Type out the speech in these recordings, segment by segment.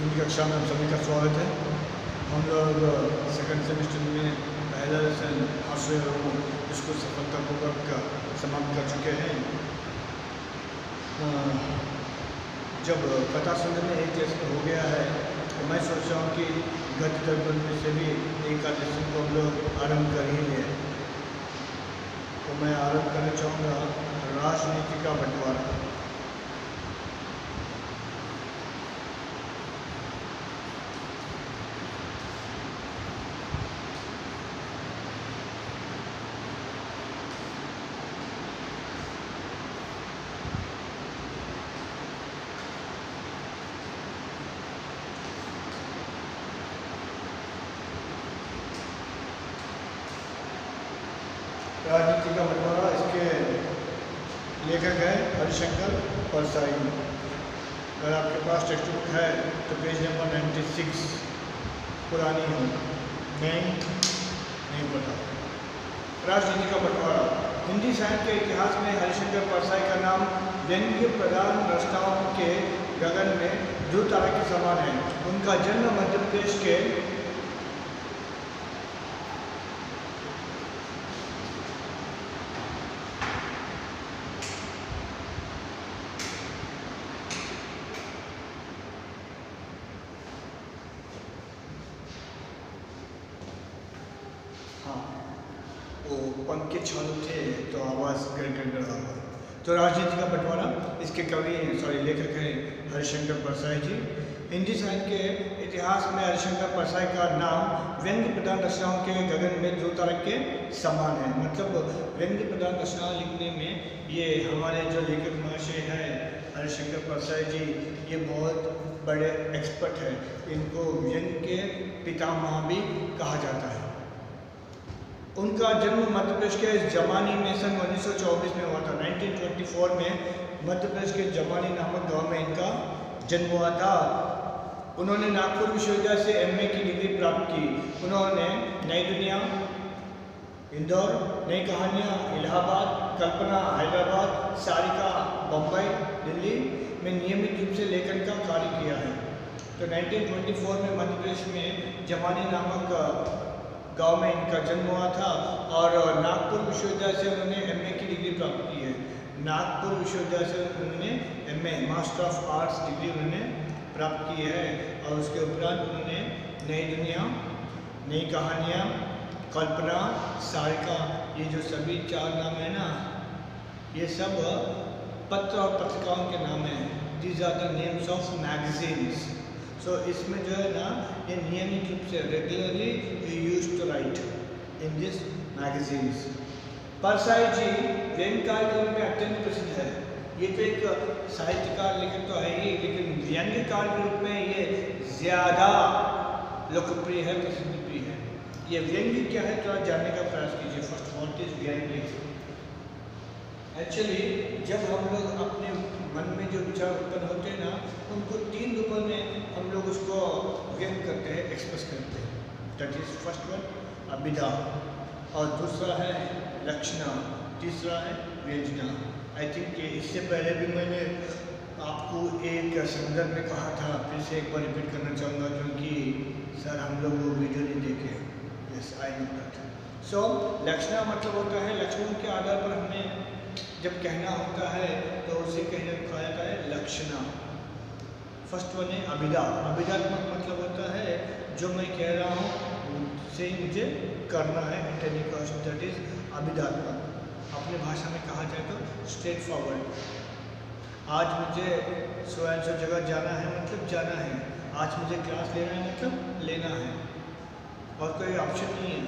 हिंदी कक्षा में आप सभी का स्वागत है। हम लोग सेकंड सेमेस्टर में पहला लेसन आश्रय रोग इसको सफलतापूर्वक समाप्त कर चुके हैं। जब कथा संग्रह में एक लेसन हो गया है तो मैं सोच रहा हूँ कि गद्य दर्पण में से भी एक आध लेसन को हम लोग आरम्भ कर ही लें। तो मैं आरम्भ करना चाहूँगा राजनीति का बंटवारा। राजनीति का बंटवारा, इसके लेखक है हरिशंकर परसाई। अगर आपके पास टेक्स्ट बुक है तो पेज नंबर 96 पुरानी हो, नहीं पता। राजनीति का बंटवारा। हिंदी साहित्य के इतिहास में हरिशंकर परसाई का नाम व्यंग्य प्रधान रचनाओं के गगन में ध्रुव तारा के समान है। उनका जन्म मध्य प्रदेश के पंख के छालू थे तो आवाज़ गड़गड़ रहा हुआ। तो राजनीति का बंटवारा, इसके लेखक हैं हरिशंकर परसाई जी। हिंदी साहित्य के इतिहास में हरिशंकर परसाई का नाम व्यंग्य प्रधान रचनाओं के गगन में ध्रुव तारा के समान है। मतलब व्यंग्य प्रधान रचना लिखने में ये हमारे जो लेखक महाशय हैं हरिशंकर परसाई जी, ये बहुत बड़े एक्सपर्ट हैं। इनको व्यंग्य के पितामह भी कहा जाता है। उनका जन्म मध्य प्रदेश के जमानी में सन 1924 में हुआ था। 1924 में मध्य प्रदेश के जमानी नामक गांव में इनका जन्म हुआ था। उन्होंने नागपुर विश्वविद्यालय से एमए की डिग्री प्राप्त की। उन्होंने नई दुनिया इंदौर, नई कहानियाँ इलाहाबाद, कल्पना हैदराबाद, सारिका बम्बई, दिल्ली में नियमित रूप से लेखन का कार्य किया है। तो 1924 में मध्य प्रदेश में जमानी नामक गांव में इनका जन्म हुआ था और नागपुर विश्वविद्यालय से उन्होंने एमए की डिग्री प्राप्त की है। नागपुर विश्वविद्यालय से उन्होंने MA master of arts degree उन्होंने प्राप्त की है। और उसके उपरांत उन्होंने नई दुनिया, नई कहानियाँ, कल्पना, सारिका, ये जो सभी 4 नाम है ना, ये सब पत्र और पत्रिकाओं के नाम हैं। These are the names of magazines. So इसमें जो है ना, ये नियमित रूप से regularly used to write in this magazines. Parsai ji व्यंग्य कार्य के रूप में अत्यंत प्रसिद्ध है। ये तो एक साहित्यकार लेखक तो है ही, लेकिन व्यंग्य कार्य के रूप में ये ज़्यादा लोकप्रिय है, प्रसिद्ध भी है। ये व्यंग्य क्या है थोड़ा जानने का प्रयास कीजिए। फर्स्ट व्हाट इज व्यंग्य? एक्चुअली जब हम लोग अपने मन में जो विचार उत्पन्न होते हैं ना, उनको 3 रूपों में हम लोग उसको व्यक्त करते हैं, एक्सप्रेस करते हैं। दैट इज फर्स्ट वन अभिधा, और दूसरा है लक्षणा, तीसरा है व्यंजना। आई थिंक इससे पहले भी मैंने आपको एक संदर्भ में कहा था, फिर से एक बार रिपीट करना चाहूँगा क्योंकि सर हम लोग वो वीडियो नहीं देखे। Yes I know that. So लक्षणा मतलब होता है, लक्षणों के आधार पर हमें जब कहना होता है तो उसे कहने कहा जाता है लक्षणा। फर्स्ट वन है अभिधा। अभिधात्मक मतलब होता है जो मैं कह रहा हूँ से मुझे करना है, दैट इज अभिधात्मक। अपने भाषा में कहा जाए तो स्ट्रेट फॉरवर्ड। आज मुझे सो एंड सो जगह जाना है मतलब जाना है। आज मुझे क्लास लेना है मतलब लेना है, और कोई ऑप्शन नहीं है।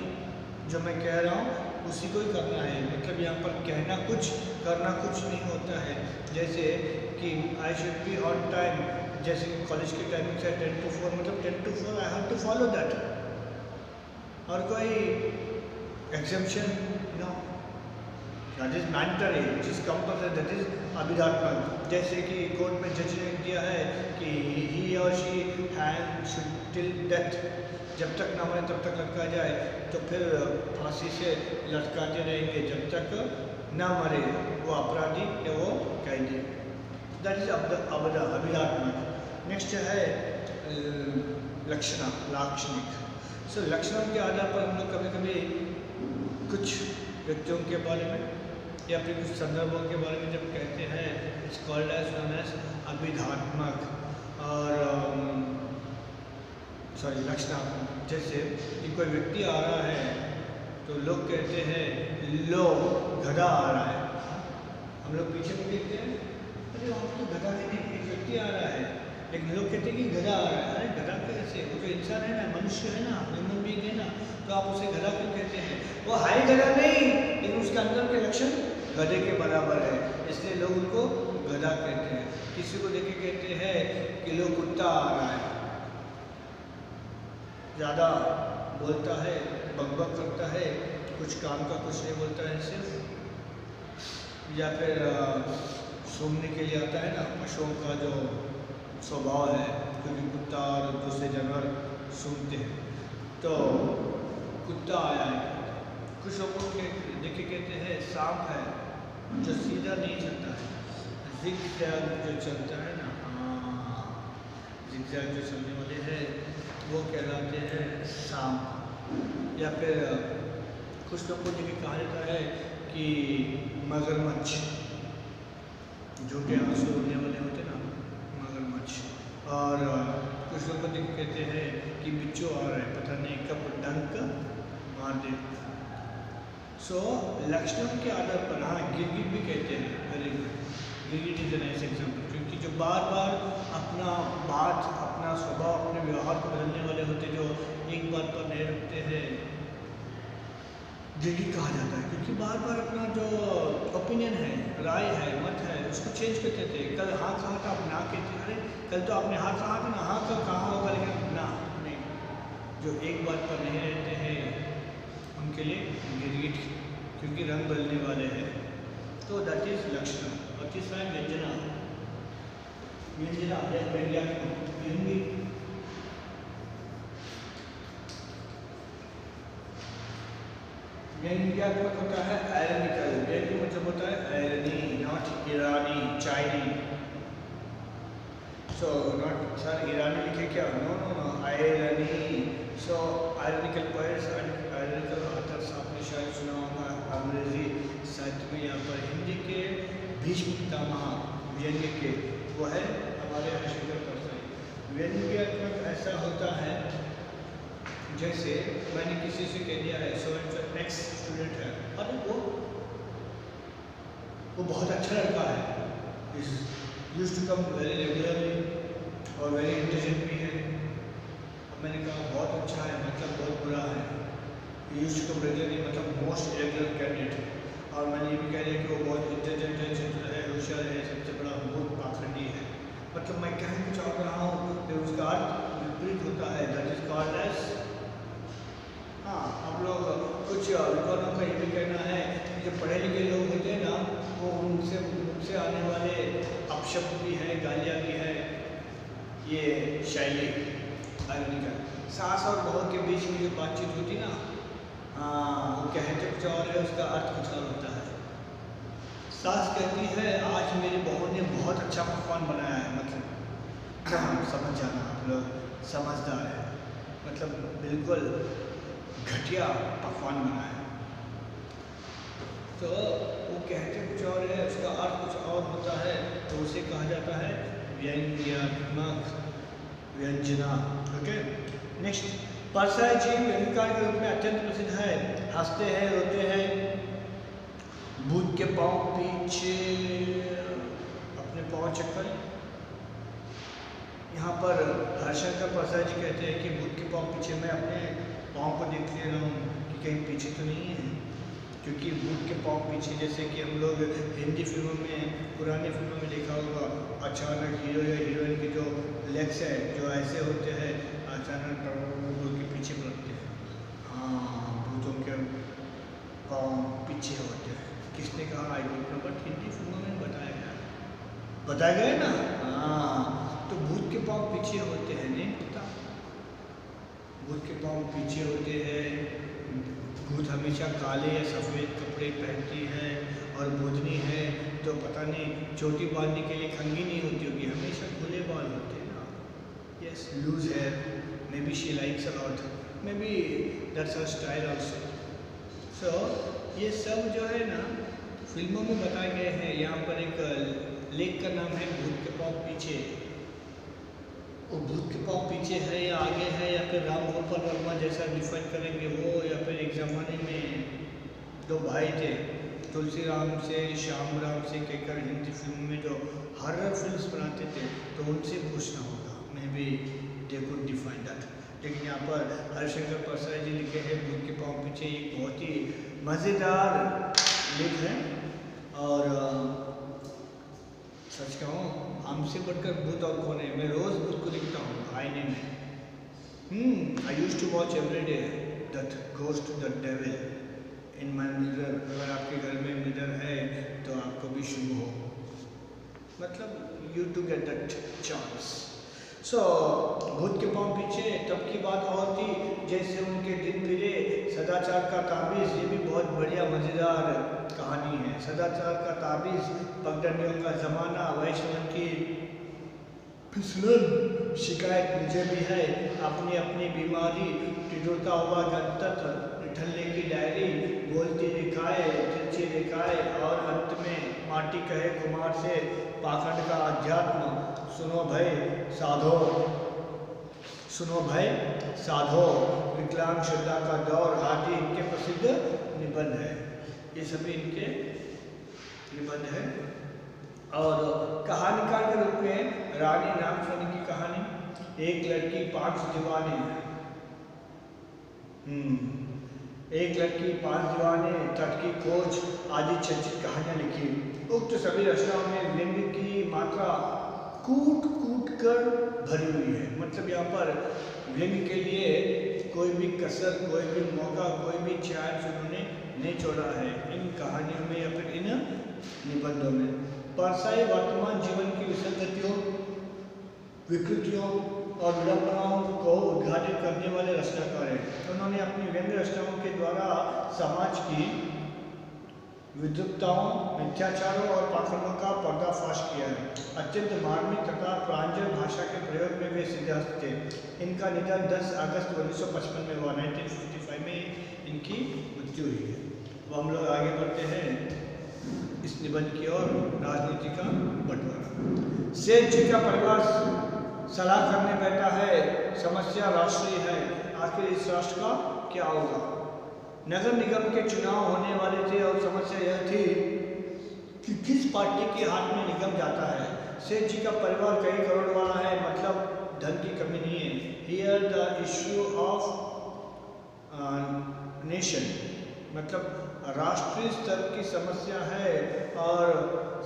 जो मैं कह रहा हूँ उसी को ही करना है। मतलब यहाँ पर कहना कुछ, करना कुछ नहीं होता है। जैसे कि I should be on time, जैसे कि कॉलेज की टाइमिंग है 10 to 4, मतलब 10 to 4 I have to follow that. और कोई exemption no, that is mandatory, which is compulsory, that is अभिधात्मक। जैसे कि कोर्ट में जज ने दिया है कि ही और she hand should till death, जब तक ना मरे तब तक लटका जाए, तो फिर फांसी से लटकाते रहेंगे जब तक ना मरे वो अपराधी या वो कैदी। That is अभिधात्मक। नेक्स्ट है लक्षणा लाक्षणिक। सो लक्षणों के आधार पर हम लोग कभी कभी कुछ व्यक्तियों के बारे में या फिर कुछ संदर्भों के बारे में जब कहते हैं, इट्स कॉल्ड एज अभिधात्मक और लक्षणात्मक। जैसे कि कोई व्यक्ति आ रहा है तो लोग कहते हैं लो गधा आ रहा है। हम लोग पीछे में देखते हैं, अरे वहाँ तो गधा है नहीं, एक व्यक्ति आ रहा है, लेकिन लोग कहते हैं कि गधा आ रहा है। अरे गधा कैसे, वो तो इंसान है ना, मनुष्य है ना, ह्यूमन बीइंग है ना, तो आप उसे गधा क्यों कहते हैं? वो है गधा नहीं, लेकिन उसके अंदर के लक्षण गधे के बराबर है, इसलिए लोग उनको गधा कहते हैं। किसी को देख के कहते हैं कि लो कुत्ता आ रहा है, ज़्यादा बोलता है, बकबक करता है, कुछ काम का कुछ नहीं बोलता है सिर्फ, या फिर सूंघने के लिए आता है ना, पशुओं का जो स्वभाव है, क्योंकि कुत्ता और दूसरे जानवर सूंघते हैं, तो कुत्ता आया है। कुछ लोगों के देख के कहते हैं सांप है जो सीधा नहीं चलता है, जिगजैग जो चलता है ना, जिगजैग जो चलने वाले हैं वो कहलाते हैं सांप। या फिर कुछ लोगों को देखिए कहा जाता है कि मगरमच्छ, झूठे आंसू रोने वाले होते ना, मगरमच्छ। और कुछ लोग को देख कहते हैं कि बिच्छू आ रहा है, पता नहीं कब डंक मार दे। सो लक्षणों के आधार पर, हाँ गिरगिट भी कहते हैं, वेरी गुड, गिरगिट इज एन नाइस एग्जाम्पल, क्योंकि जो बार बार अपना बात, अपना स्वभाव, अपने व्यवहार को बदलने वाले होते, जो एक बात पर नहीं रुकते हैं, गिरगिट कहा जाता है। क्योंकि बार बार अपना जो ओपिनियन है, राय है, मत है, उसको चेंज करते थे। कल हाँ कहा था, आप ना कहते, अरे कल तो आपने हाँ कहा था ना, हाँ कल कहा होगा, लेकिन ना नहीं, जो एक बात पर नहीं रहते हैं उनके लिए गिरगिट, क्योंकि रंग बदलने वाले हैं। तो दैट इज लक्षण। और तीसरा है व्यंजना। व्यंजना हिंदी व्यंग्यात्मक होता है, आयरनिकल। व्यंग्य मतलब होता है आयरनी, नॉट ईरानी, चाइनी। सो नॉट सर ईरानी लिखे क्या, no no no, irony. So ironical poets, ironical authors आपने शायद सुना होगा अंग्रेजी साहित्य में। यहाँ पर हिंदी के भीष्म पितामह व्यंग्य के, वो है हमारे हर्षवर्धन परसाई। व्यंग्यात्मक ऐसा होता है जैसे मैंने किसी से कह दिया है, सो नेक्स्ट स्टूडेंट है, और वो बहुत अच्छा लड़का है, is used to come very regularly और वेरी इंटेलिजेंट भी है। अब मैंने कहा बहुत अच्छा है मतलब बहुत बुरा है, यूज्ड टू कम रेगुलरली मतलब मोस्ट इरेगुलर कैंडिडेट। और मैंने ये भी कह दिया कि वो बहुत इंटेलिजेंट है, होशियार है, सबसे बड़ा बहुत पाखंडी है। मतलब मैं कहना कुछ और रहा हूँ, फिर उसका अर्थ विपरीत होता है, दैट इज कॉल्ड एज। हाँ, आप लोग कुछ विद्वानों का ये भी कहना है कि जो पढ़े लिखे लोग होते हैं ना, वो उनसे आने वाले अपशब्द भी हैं, गालियाँ भी हैं, ये शैली आयरनिकल। सास और बहू के बीच में जो बातचीत होती ना, हाँ वो कहते कुछ और है, उसका अर्थ कुछ और होता है। सास कहती है आज मेरी बहू ने बहुत अच्छा पकवान बनाया है, मतलब समझ जाना, आप लोग समझदार है, मतलब बिल्कुल घटिया पकवान बनाया। तो वो कहते कुछ और है, उसका अर्थ कुछ और होता है, तो उसे कहा जाता है व्यंग्यात्मक, व्यंजना। ओके, नेक्स्ट, परसाई जी व्यंग्यकार के रूप में अत्यंत प्रसिद्ध है। हंसते हैं, रोते हैं, भूत के पांव पीछे अपने पांव चक्कर। यहाँ पर हर्षंकर परसाई जी कहते हैं कि भूत के पांव पीछे, मैं अपने पाँव को देख ले रहा हूँ कि कहीं पीछे तो नहीं है, क्योंकि भूत के पाँव पीछे, जैसे कि हम लोग हिंदी फिल्मों में, पुरानी फिल्मों में देखा होगा, अचानक हीरो या हीरोइन के जो लेग्स हैं जो ऐसे होते हैं, अचानक भूत के पीछे बढ़ते हैं। हाँ, भूतों के पाँव पीछे होते हैं। किसने कहा I don't know, but Hindi फिल्मों में बताया गया ना। हाँ, तो भूत के पाँव पीछे होते हैं, नहीं पता, भूत के पाँव पीछे होते हैं। भूत हमेशा काले या सफ़ेद कपड़े पहनती है, और भूतनी है तो पता नहीं चोटी बांधने के लिए कंघी नहीं होती होगी, हमेशा खुले बाल होते हैं ना। Yes, loose hair. Maybe she likes a lot. Maybe that's her style also. So ये सब जो है ना फिल्मों में बताए गए हैं। यहाँ पर एक लेक का नाम है भूत के पाँव पीछे। वो भूत के पाँव पीछे है या आगे है, या फिर राम गोपाल वर्मा जैसा डिफाइन करेंगे वो, या फिर एक ज़माने में दो भाई थे तुलसी राम से श्याम राम से कहकर हिंदी फिल्म में जो हॉरर फिल्म्स बनाते थे, तो उनसे पूछना होगा। May be they could define that. लेकिन यहाँ पर हरिशंकर प्रसाद जी लिखे हैं भूत के पाँव पीछे, एक बहुत ही मज़ेदार लेख है। और सच कहूँ हमसे बढ़कर भूत और कौन है, मैं रोज़ भूत को लिखता हूँ आईने में। I used to watch every day that ghost that devil in my mirror. अगर आपके घर में मिरर है तो आपको भी शुभ हो, मतलब you to get that chance. So भूत के पाँव पीछे तब की बात और थी जैसे उनके दिन फिरे, सदाचार का ताबीज़। ये भी बहुत बढ़िया मज़ेदार कहानी है। सदाचार का ताबीज़, पगडंडियों का ज़माना, वैष्णव की फिसलन, शिकायत मुझे भी है, अपनी अपनी बीमारी, टिटोता हुआ गणतंत्र, निठल्ले की डायरी, बोलती रेखाएं, तिरछी रेखाएं, और अंत में माटी कहे कुमार से पाखंड का अध्यात्म। सुनो भाई साधो, सुनो भाई साधो, विकलांग श्रद्धा का दौर आदि इनके प्रसिद्ध निबंध है। ये सभी इनके निबंध है। और कहानीकार के रूप में रानी नागफनी की कहानी, एक लड़की 5 दीवाने, एक लड़की 5 दीवाने, तट की खोज आदि चर्चित कहानियाँ लिखी। उक्त सभी रचनाओं में लिंग की मात्रा कूट कूट कर भरी हुई है। मतलब यहाँ पर लिंग के लिए कोई भी कसर, कोई भी मौका, कोई भी चांस उन्होंने नहीं छोड़ा है इन कहानियों में या फिर इन निबंधों में। परसाई वर्तमान जीवन की विसंगतियों, विकृतियों और विडंबनाओं को उद्घाटित करने वाले रचनाकार हैं। उन्होंने अपनी व्यंग्य रचनाओं के द्वारा समाज की विद्रुपताओं, मिथ्याचारों और पाखंडों का पर्दाफाश किया है। अत्यंत मार्मिक तथा प्रांजल भाषा के प्रयोग में वे सिद्धार्थ थे। इनका निधन 10 अगस्त 1955 में हुआ। 1955 में इनकी मृत्यु हुई है। अब हम लोग आगे बढ़ते हैं इस निबंध की ओर। राजनीति का बंटवारा। सेठ जी का परिवार सलाह करने बैठा है, समस्या राष्ट्रीय है, आखिर इस राष्ट्र का क्या होगा। नगर निगम के चुनाव होने वाले थे और समस्या यह थी कि किस पार्टी के हाथ में निगम जाता है। सेठ जी का परिवार कई करोड़ वाला है, मतलब धन की कमी नहीं है। Here the issue of nation, मतलब राष्ट्रीय स्तर की समस्या है। और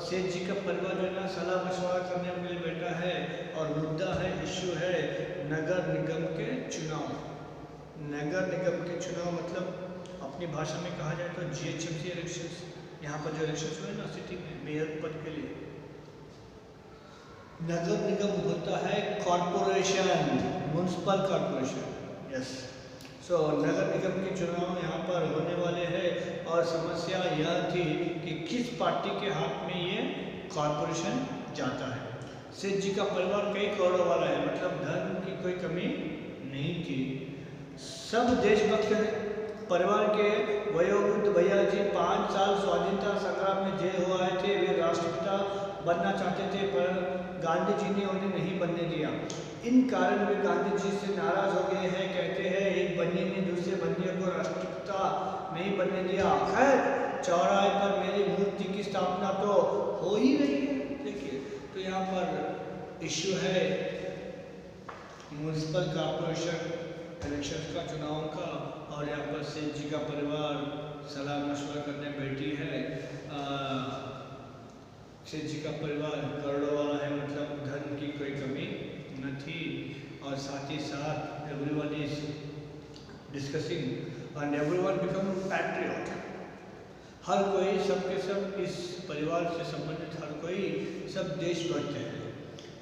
सेठ जी का परिवार जो है ना सलाह मशवरा करने के लिए बैठा है, और मुद्दा है, इश्यू है नगर निगम के चुनाव। नगर निगम के चुनाव मतलब अपनी भाषा में कहा जाए तो GHMC इलेक्शंस। यहाँ पर जो इलेक्शंस हुए ना सिटी में मेयर पद के लिए। नगर निगम होता है कॉरपोरेशन, म्युनिसिपल कॉरपोरेशन। यस, सो नगर निगम के चुनाव यहाँ पर होने वाले हैं और समस्या यह थी कि किस पार्टी के हाथ में ये कॉरपोरेशन जाता है। सेठ जी का परिवार कई करोड़ों वाला है, मतलब धन की कोई कमी नहीं थी। सब देशभक्त हैं। परिवार के वयोवृद्ध भैया जी 5 साल स्वाधीनता संग्राम में जेल हो आए थे। वे राष्ट्रपिता बनना चाहते थे, पर गांधी जी ने उन्हें नहीं बनने दिया। इन कारण वे गांधी जी से नाराज हो गए हैं। कहते हैं एक बनिए ने दूसरे बनिए को राष्ट्रपिता नहीं बनने दिया। खैर, चौराहे पर मेरी मूर्ति की स्थापना तो हो ही रही है। देखिए, तो यहाँ पर इश्यू है म्युनिसिपल कॉरपोरेशन इलेक्शन का, चुनाव का। और यहाँ पर सेठ जी का परिवार सलाह मशवरा करने बैठी है। सेठ जी का परिवार करोड़ों वाला है, मतलब धन की कोई कमी न थी। और साथ ही साथ everyone is discussing and everyone become patriot. हर कोई, सबके सब इस परिवार से संबंधित हर कोई, सब देशभक्त हैं।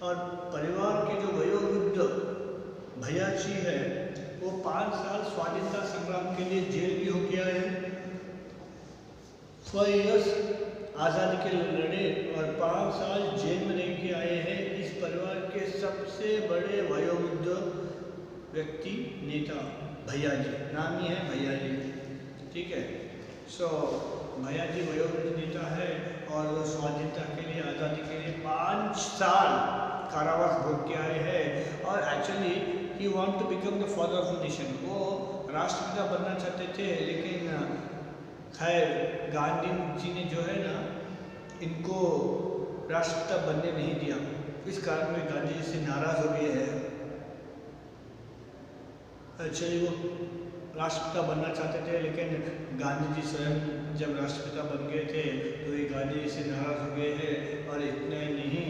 और परिवार के जो वयोवृद्ध भैया जी है वो 5 साल स्वाधीनता संग्राम के लिए जेल भी हो गया है। 5 years आज़ादी के लिए लड़े और 5 साल जेल में रह के आए हैं। इस परिवार के सबसे बड़े वयोवृद्ध व्यक्ति नेता भैया जी, नाम ही है भैया जी, ठीक है। सो भैया जी वयोवृद्ध नेता है और वो स्वाधीनता के लिए, आज़ादी के लिए 5 साल कारावास भोग के आए हैं। और actually he want to become the father of nation, वो राष्ट्रपिता बनना चाहते थे, लेकिन खैर गांधी जी ने जो है ना इनको राष्ट्रपिता बनने नहीं दिया। इस कारण में गांधी जी से नाराज हो गए हैं। एक्चुअली वो राष्ट्रपिता बनना चाहते थे, लेकिन गांधी जी स्वयं जब राष्ट्रपिता बन गए थे तो ये गांधी जी से नाराज हो गए हैं। और इतने नहीं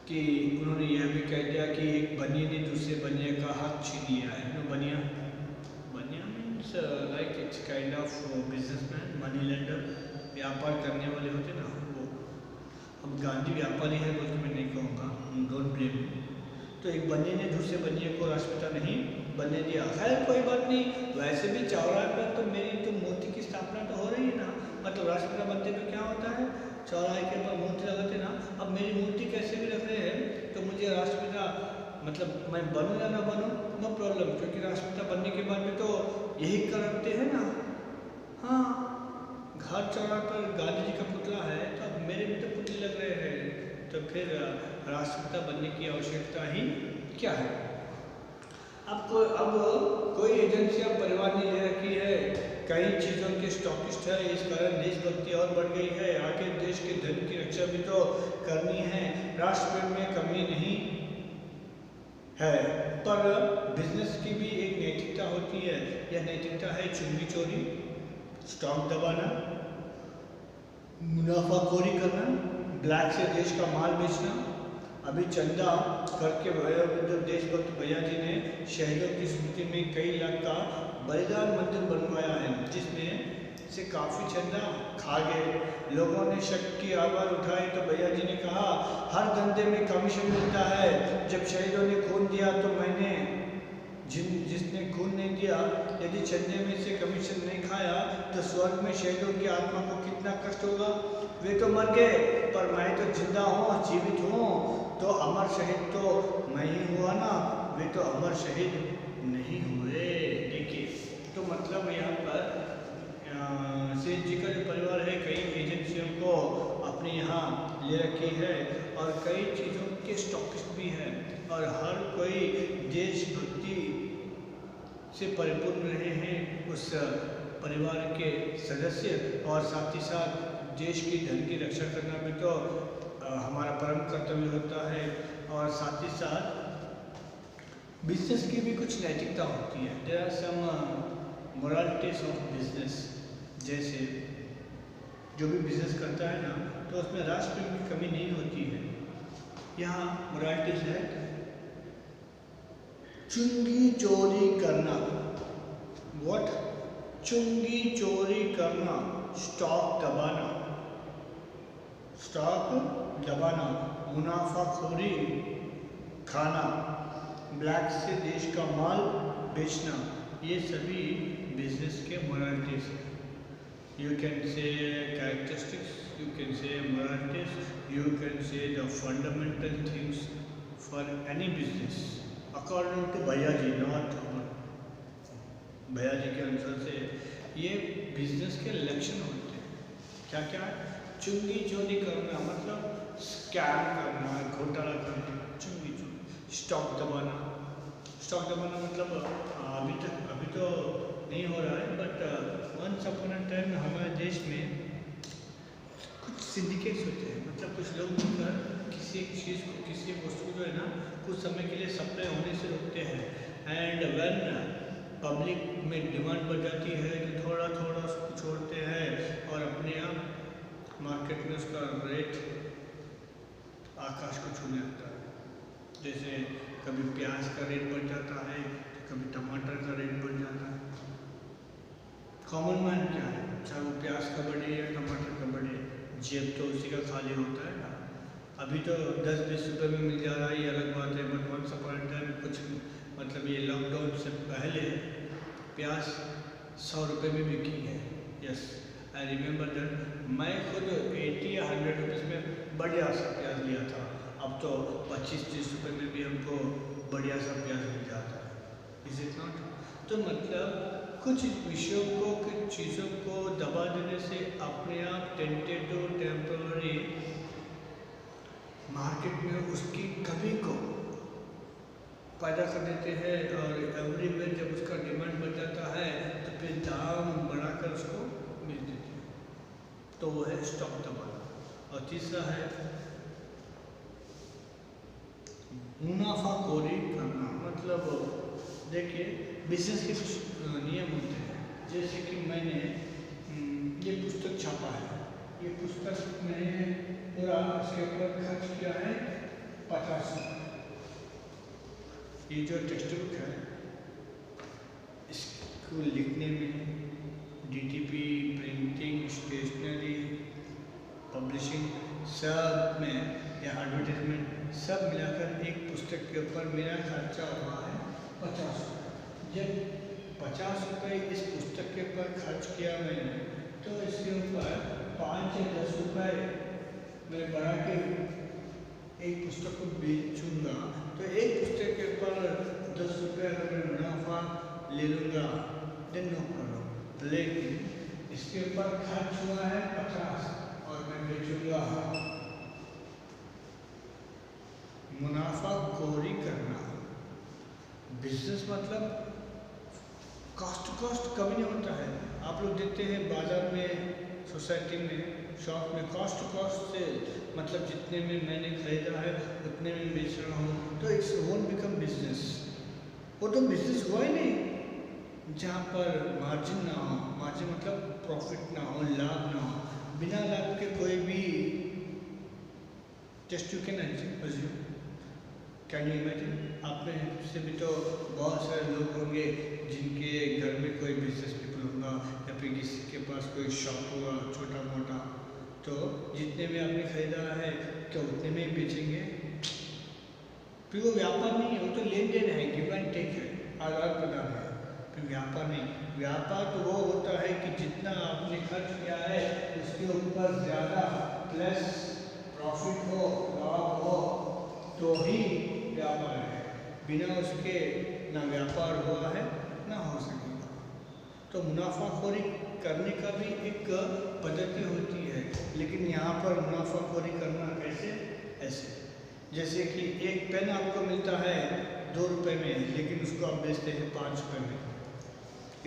कि उन्होंने यह भी कह दिया कि एक बनिए ने दूसरे बनिए का हक छीन लिया है। नो बनिया, बनिया means like it's kind of businessman, money lender, व्यापार करने वाले होते ना वो। अब गांधी व्यापारी है बोल के मैं नहीं कहूँगा, डोंट ब्लेम। तो एक बनिए ने दूसरे बनिए को राष्ट्रपिता नहीं बनने दिया। खैर कोई बात नहीं, वैसे भी चौराहे पर तो मेरी तो मूर्ति की स्थापना तो हो रही है ना, मतलब राष्ट्रपिता बनते तो क्या होता है, चौराहे के ऊपर मूर्ति लगाते ना। अब मेरी मूर्ति कैसे भी रख रहे हैं तो मुझे राष्ट्रपिता मतलब मैं बनूँ या ना बनूँ, नो प्रॉब्लम, क्योंकि राष्ट्रपिता बनने के बाद में तो यही करते हैं ना। हाँ, घर चौराहे पर गांधी जी का पुतला है तो अब मेरे भी तो पुतले लग रहे हैं, तो फिर राष्ट्रपिता बनने की आवश्यकता ही क्या है। अब कोई एजेंसी अब परिवार ने ले रखी है, कई चीज़ों के स्टॉकिस्ट है, इस कारण देशभक्ति और बढ़ गई है। आखिर देश के धन की रक्षा भी तो करनी है, राष्ट्रप्रेम में कमी नहीं है। पर बिजनेस की भी एक नैतिकता होती है, यह नैतिकता है चुंगी चोरी, स्टॉक दबाना, मुनाफाखोरी करना, ब्लैक से देश का माल बेचना। अभी चंदा करके वयोवृद्ध देशभक्त भैया जी ने शहीदों की स्मृति में कई लाख का बलिदान मंदिर बनवाया है, जिसमें से काफ़ी चंदा खा गए। लोगों ने शक की आवाज़ उठाई तो भैया जी ने कहा, हर धंधे में कमीशन मिलता है। जब शहीदों ने खून दिया तो मैंने जिसने खून नहीं दिया, यदि चंदे में से कमीशन नहीं खाया तो स्वर्ग में शहीदों की आत्मा को कितना कष्ट होगा। वे तो मर गए पर मैं तो जिंदा हूँ, जीवित हूँ, तो अमर शहीद तो मैं ही हुआ ना, वे तो अमर शहीद नहीं हुए। देखिए, तो मतलब यहाँ पर सेठ जी का जो परिवार है कई एजेंसियों को अपने यहाँ ले रखी है और कई चीज़ों के स्टॉकिस्ट भी हैं, और हर कोई देशभक्ति से परिपूर्ण रहे हैं उस परिवार के सदस्य। और साथ ही साथ देश की धन की रक्षा करना भी तो हमारा परम कर्तव्य होता है। और साथ ही साथ बिजनेस की भी कुछ नैतिकता होती है। There are some moralities of business, जैसे जो भी बिजनेस करता है ना तो उसमें राष्ट्रप्रेम की कमी नहीं होती है। यहाँ मोरालिटीज है, चुंगी चोरी करना, व्हाट, चुंगी चोरी करना, स्टॉक दबाना, मुनाफाखोरी खाना, ब्लैक से देश का माल बेचना, ये सभी बिजनेस के मोरालिटीज हैं। You can say characteristics, you can say moralities, you can say the fundamental things for any business according to भैया जी, not भैया जी के अनुसार से ये बिजनेस के लक्षण होते हैं। क्या क्या? चुंगी चोरी करना मतलब स्कैम करना, घोटाला करना, चुंगी चोरी। स्टॉक दबाना मतलब अभी तो नहीं हो रहा है, but once upon a time हमारे देश में कुछ सिंडिकेट्स होते हैं, मतलब कुछ लोग मिलकर किसी एक चीज़ को, किसी एक वस्तु को जो है ना कुछ समय के लिए सप्लाई होने से रोकते हैं। एंड व्हेन पब्लिक में डिमांड बढ़ जाती है तो थोड़ा थोड़ा उसको छोड़ते हैं और अपने आप मार्केट में उसका रेट आकाश को छूने लगता है। जैसे कभी प्याज का रेट बढ़ जाता है, कभी टमाटर का रेट बढ़ जाता है। कॉमन मैन क्या है, चाहे वो प्याज का बढ़े या टमाटर का बढ़े, जेब तो उसी का खाली होता है ना। अभी तो 10-20 रुपये में मिल जा रहा है, ये अलग बात है, but once upon a time कुछ मतलब ये लॉकडाउन से पहले प्याज 100 रुपये में बिकी है। यस, आई रिमेंबर दैट मैं खुद 80 या 100 रुपीज़ में बढ़िया सा प्याज लिया था। अब तो 25-30 रुपये में भी हमको बढ़िया सा प्याज मिल जाता है। Is it not? तो मतलब कुछ विषयों को, कुछ चीज़ों को दबा देने से अपने आप टेंटेटिव टेम्पररी मार्केट में उसकी कमी को पैदा कर देते हैं और एवरीवेयर जब उसका डिमांड बढ़ जाता है तो फिर दाम बढ़ाकर उसको बेच देते हैं। तो वो है स्टॉक दबाना। और तीसरा है मुनाफाखोरी करना। मतलब देखिए बिजनेस के कुछ नियम होते हैं। जैसे कि मैंने ये पुस्तक छापा है, ये पुस्तक मैंने पूरा इसके ऊपर खर्च किया है 50 रुपये। ये जो टेक्स्ट बुक है इसको लिखने में डीटीपी, प्रिंटिंग, स्टेशनरी, पब्लिशिंग सब में या एडवर्टाइजमेंट सब मिलाकर एक पुस्तक के ऊपर मेरा खर्चा हुआ है 50 रुपये। जब 50 रुपये इस पुस्तक के ऊपर खर्च किया मैंने, तो इसके ऊपर 5 या 10 रुपये मैं बढ़ा के एक पुस्तक को बेचूंगा, तो एक पुस्तक के ऊपर 10 रुपये अगर मैं मुनाफा ले लूँगा देन नो प्रॉब्लम। लेकिन इसके ऊपर खर्च हुआ है 50 और मैं बेचूंगा। मुनाफाखोरी करना। बिजनेस मतलब कॉस्ट कभी नहीं होता है। आप लोग देखते हैं बाजार में, सोसाइटी में, शॉप में कॉस्ट से मतलब जितने में मैंने खरीदा है उतने में बेच रहा हूँ, तो इट्स वोंट बिकम बिजनेस। वो तो बिजनेस हुआ ही नहीं जहाँ पर मार्जिन ना हो। मार्जिन मतलब प्रॉफिट ना हो, लाभ ना हो। बिना लाभ के कोई भी just you can assume, can you imagine? आप में से भी तो बहुत सारे लोग होंगे जिनके घर में कोई बिजनेस पीपल होगा या फिर किसी के पास कोई शॉप होगा छोटा मोटा, तो जितने में आपने खरीदा है तो उतने में ही बेचेंगे। फिर वो व्यापार नहीं है, वो तो लेन देन है, गिव एंड टेक है, आदान प्रदान है। फिर व्यापार नहीं। व्यापार तो वो होता है कि जितना आपने खर्च किया है उसके ऊपर ज़्यादा प्लस प्रॉफिट हो, लाभ हो, तो ही व्यापार है। बिना उसके ना व्यापार हुआ है ना हो सकेगा। तो मुनाफाखोरी करने का भी एक पद्धति होती है, लेकिन यहाँ पर मुनाफाखोरी करना कैसे? ऐसे जैसे कि एक पेन आपको मिलता है 2 रुपये में, लेकिन उसको आप बेचते हैं 5 रुपये में।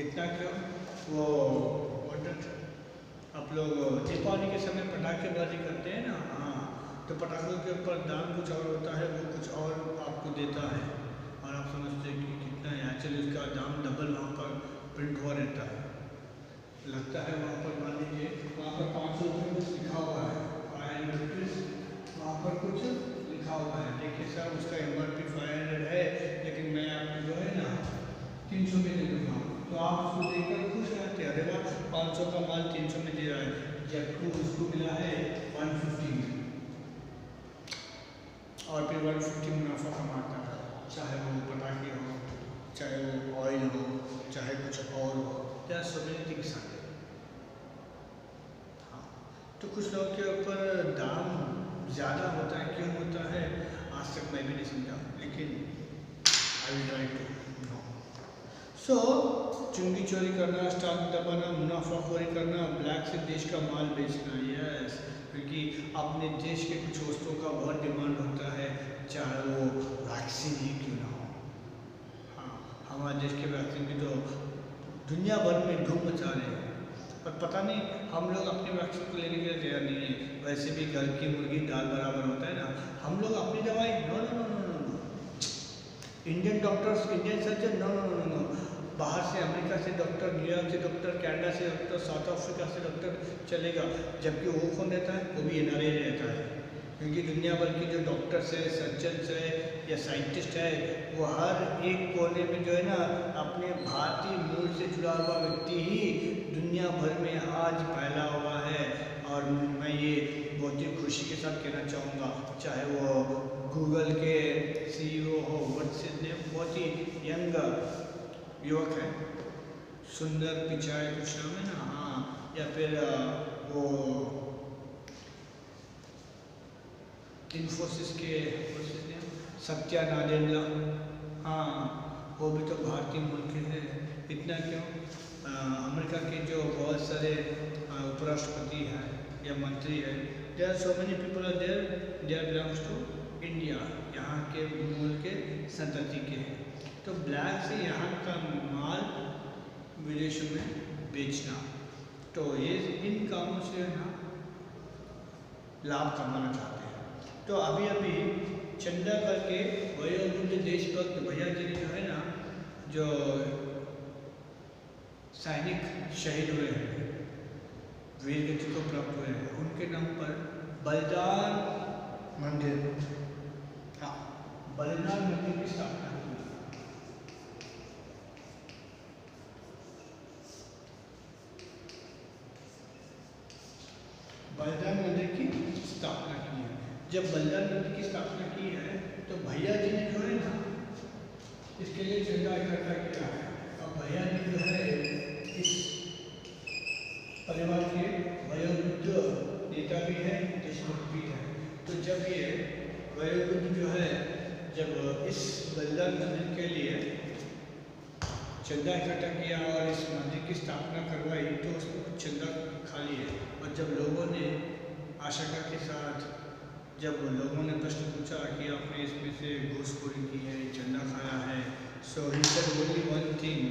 इतना क्यों? वो आप लोग दीपावली के समय पटाखेबाजी करते हैं ना, हाँ, तो पटाखों के ऊपर दाम कुछ और होता है, वो कुछ और आपको देता है और आप समझते हैं कि कितना है। एक्चुअली उसका दाम डबल वहाँ पर प्रिंट हुआ रहता है। लगता है वहाँ पर, मान लीजिए वहाँ पर 500 रुपये कुछ लिखा हुआ है, 500 रुपीज़ वहाँ पर कुछ लिखा हुआ है। देखिए सर उसका MRP 500 है, लेकिन मैं आपको जो है ना 300 में दे दूँगा। तो आप उसको देखकर खुश रहते हैं, अरे वाह 500 का माल 300 में दे रहा है, जबकि उसको मिला है 150 में। और फिर 150 मुनाफा कमाता है, चाहे वो पटाखे हो, चाहे वो ऑयल हो, चाहे कुछ और हो। क्या सो मेनी थिंग्स आते हैं। हाँ, तो कुछ लोगों के ऊपर दाम ज़्यादा होता है। क्यों होता है आज तक मैं भी नहीं समझा, लेकिन I will try to know. So चुंगी चोरी करना, स्टॉक दबाना, मुनाफाखोरी करना, ब्लैक से देश का माल बेचना, यस, क्योंकि अपने देश के कुछ वस्तुओं का बहुत डिमांड होता है, चाहे वो वैक्सीन ही क्यों ना हो। हाँ, हमारे देश के वैक्सीन की तो दुनिया भर में धूम मचा रहे हैं, पर पता नहीं हम लोग अपने वैक्सीन को लेने के लिए तैयार नहीं है। वैसे भी घर की मुर्गी दाल बराबर होता है ना। हम लोग अपनी दवाई no no no no no, Indian doctors, Indian surgeon no no no no, बाहर से अमेरिका से डॉक्टर, न्यूयॉर्क से डॉक्टर, कनाडा से डॉक्टर, साउथ अफ्रीका से डॉक्टर चलेगा, जबकि वो कौन रहता है? वो भी NRI रहता है। क्योंकि दुनिया भर की जो डॉक्टर्स है, सर्जन्स है या साइंटिस्ट है, वो हर एक कोने में जो है ना अपने भारतीय मूल से जुड़ा हुआ व्यक्ति ही दुनिया भर में आज फैला हुआ है। और मैं ये बहुत ही खुशी के साथ कहना चाहूँगा, चाहे वो गूगल के CEO हो, बहुत ही यंग युवक है, सुंदर पिचाई कुछ नाम है ना, हाँ, या फिर वो इन्फोसिस के सत्या नाडेला, हाँ वो भी तो भारतीय मूल के हैं। इतना क्यों, अमेरिका के जो बहुत सारे उपराष्ट्रपति हैं या मंत्री हैं, there are so many people are there, they are belongs to India, यहाँ के मूल के संतति के हैं। तो ब्लैक से यहाँ का माल विदेशों में बेचना, तो ये इन कामों से ना लाभ कमाना चाहते हैं। तो अभी अभी चंदा करके वयोवृद्ध देशभक्त भैया जी ने जो है ना, जो सैनिक शहीद हुए हैं, वीर गति को प्राप्त हुए हैं, उनके नाम पर बलिदान मंदिर, हाँ बलिदान मंदिर की स्थापना की। बलिदान मंदिर की स्थापना की है। जब बलिदान मंदिर की स्थापना की है तो भैया जी ने जो है ना इसके लिए चंदा इकट्ठा किया है। और भैया जी जो है इस परिवार के वयोवृद्ध नेता भी हैं, देशभक्त भी हैं। तो जब ये वयोवृद्ध जो है जब इस बलिदान मंदिर के लिए चंदा इकट्ठा किया और इस मंदिर की स्थापना करवाई, तो उसमें कुछ चंदा खाली है। और जब लोगों ने आशंका के साथ, जब लोगों ने प्रश्न पूछा कि आपने इसमें से घूसखोरी की है, चंदा खाया है, so he said only one thing,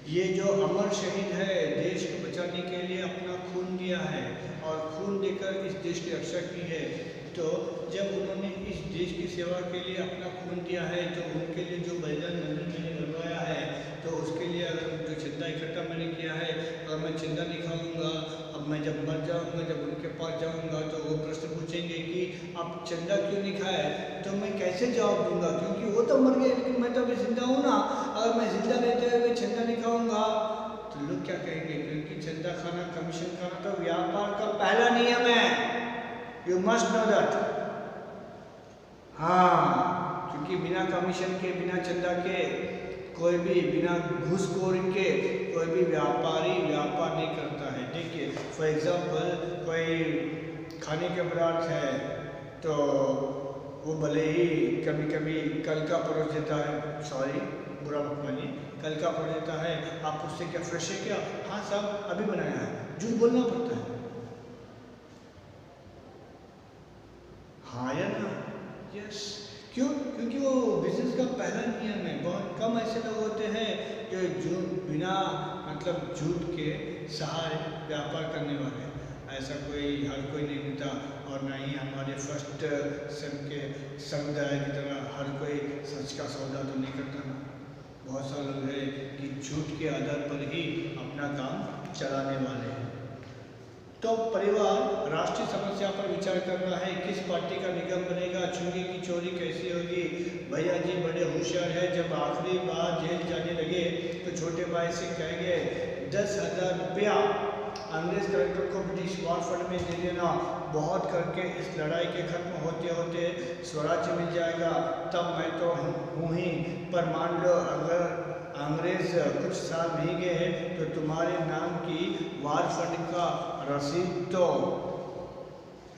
ये जो अमर शहीद है देश को बचाने के लिए अपना खून दिया है और खून देकर इस देश की रक्षा की है, तो जब उन्होंने इस देश की सेवा के लिए अपना खून दिया है, तो उनके लिए जो बलिदान मंदिर मैंने बनवाया है, तो उसके लिए अगर जो चंदा इकट्ठा मैंने किया है, अगर मैं चंदा नहीं खाऊंगा, अब मैं जब मर जाऊंगा, जब उनके पास जाऊंगा, तो वो प्रश्न पूछेंगे कि आप चंदा क्यों नहीं खाए, तो मैं कैसे जवाब दूंगा, क्योंकि वो तो मर गए लेकिन मैं तो अभी जिंदा हूँ ना। अगर मैं जिंदा रहते हुए चंदा नहीं खाऊंगा तो लोग क्या कहेंगे, क्योंकि चंदा खाना, कमीशन खाना तो व्यापार का पहला नियम है, यू मस्ट नो दैट। हाँ, क्योंकि बिना कमीशन के, बिना चंदा के, कोई भी बिना घूसखोरी के कोई भी व्यापारी व्यापार नहीं करता है। देखिए फॉर एग्जांपल कोई खाने के पदार्थ है, तो वो भले ही कभी कभी कल का परोस देता है, सॉरी बुरा मत मानिए, कल का परोस देता है, आप उससे क्या फ्रेश है क्या, हाँ साहब अभी बनाया है, झूठ बोलना पड़ता है, हाँ या ना, यस। क्यों? क्योंकि वो बिजनेस का पहला नियम है। बहुत कम ऐसे लोग होते हैं जो बिना मतलब झूठ के सहारे व्यापार करने वाले हैं। ऐसा कोई हर कोई नहीं होता, और ना ही हमारे फर्स्ट सेम के समुदाय की तरह हर कोई सच का सौदा तो नहीं करता ना। बहुत सारे लोग हैं कि झूठ के आधार पर ही अपना काम चलाने वाले हैं। तो परिवार राष्ट्रीय समस्या पर विचार कर रहा है, किस पार्टी का निगम बनेगा, चुंगी की चोरी कैसी होगी। भैया जी बड़े होशियार है, जब आखिरी बार जेल जाने लगे तो छोटे भाई से कह गए 10,000 रुपया अंग्रेज कलेक्टर को ब्रिटिश वॉर फंड में दे देना, बहुत करके इस लड़ाई के खत्म होते होते स्वराज्य मिल जाएगा, तब मैं तो हूँ ही, पर मान लो अगर अंग्रेज कुछ साल नहीं गए तो तुम्हारे नाम की वार फंड का रसीद तो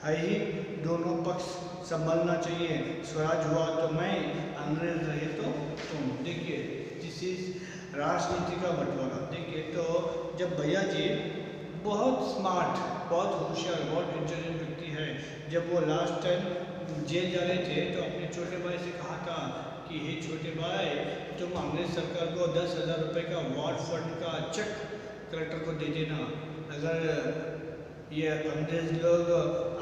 है ही, दोनों पक्ष संभलना चाहिए, स्वराज हुआ तो मैं, अंग्रेज रहे तो तुम। देखिए दिस इज राजनीति का बंटवारा। देखिए तो जब भैया जी बहुत स्मार्ट, बहुत होशियार, बहुत इंटेलिजेंट व्यक्ति है, जब वो लास्ट टाइम जेल जा रहे थे तो अपने छोटे भाई से कहा था कि हे छोटे भाई, तुम अंग्रेज सरकार को 10,000 रुपये का वॉर फंड का चेक कलेक्टर को दे देना, अगर ये अंग्रेज लोग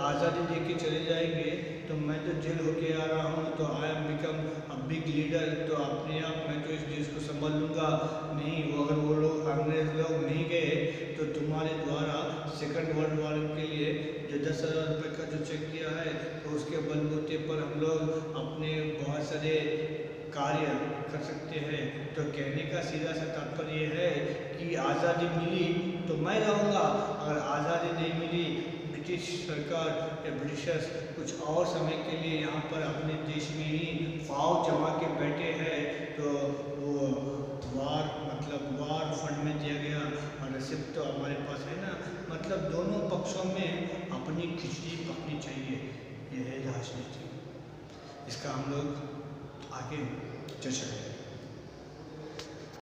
आज़ादी दे के चले जाएंगे तो मैं तो जेल होके आ रहा हूँ, तो I am become a big leader, तो अपने आप मैं तो इस देश को संभाल लूँगा। नहीं, वो अगर वो लोग अंग्रेज लोग नहीं गए तो तुम्हारे द्वारा सेकंड वर्ल्ड वॉर के लिए जो 10,000 रुपये का जो चेक दिया है, तो उसके बलबूते पर हम लोग अपने बहुत सारे कार्य कर सकते हैं। तो कहने का सीधा सा तात्पर्य है कि आज़ादी मिली तो मैं रहूँगा, अगर आज़ादी नहीं मिली, ब्रिटिश सरकार या ब्रिटिशर्स कुछ और समय के लिए यहाँ पर अपने देश में ही फौज जमा के बैठे हैं, तो वो वार फंड में दिया गया और रिसिप्ट तो हमारे पास है ना। अपनी खिचड़ी पकनी चाहिए, यह है राजनीति। इसका हम लोग आगे चर्चा करेंगे।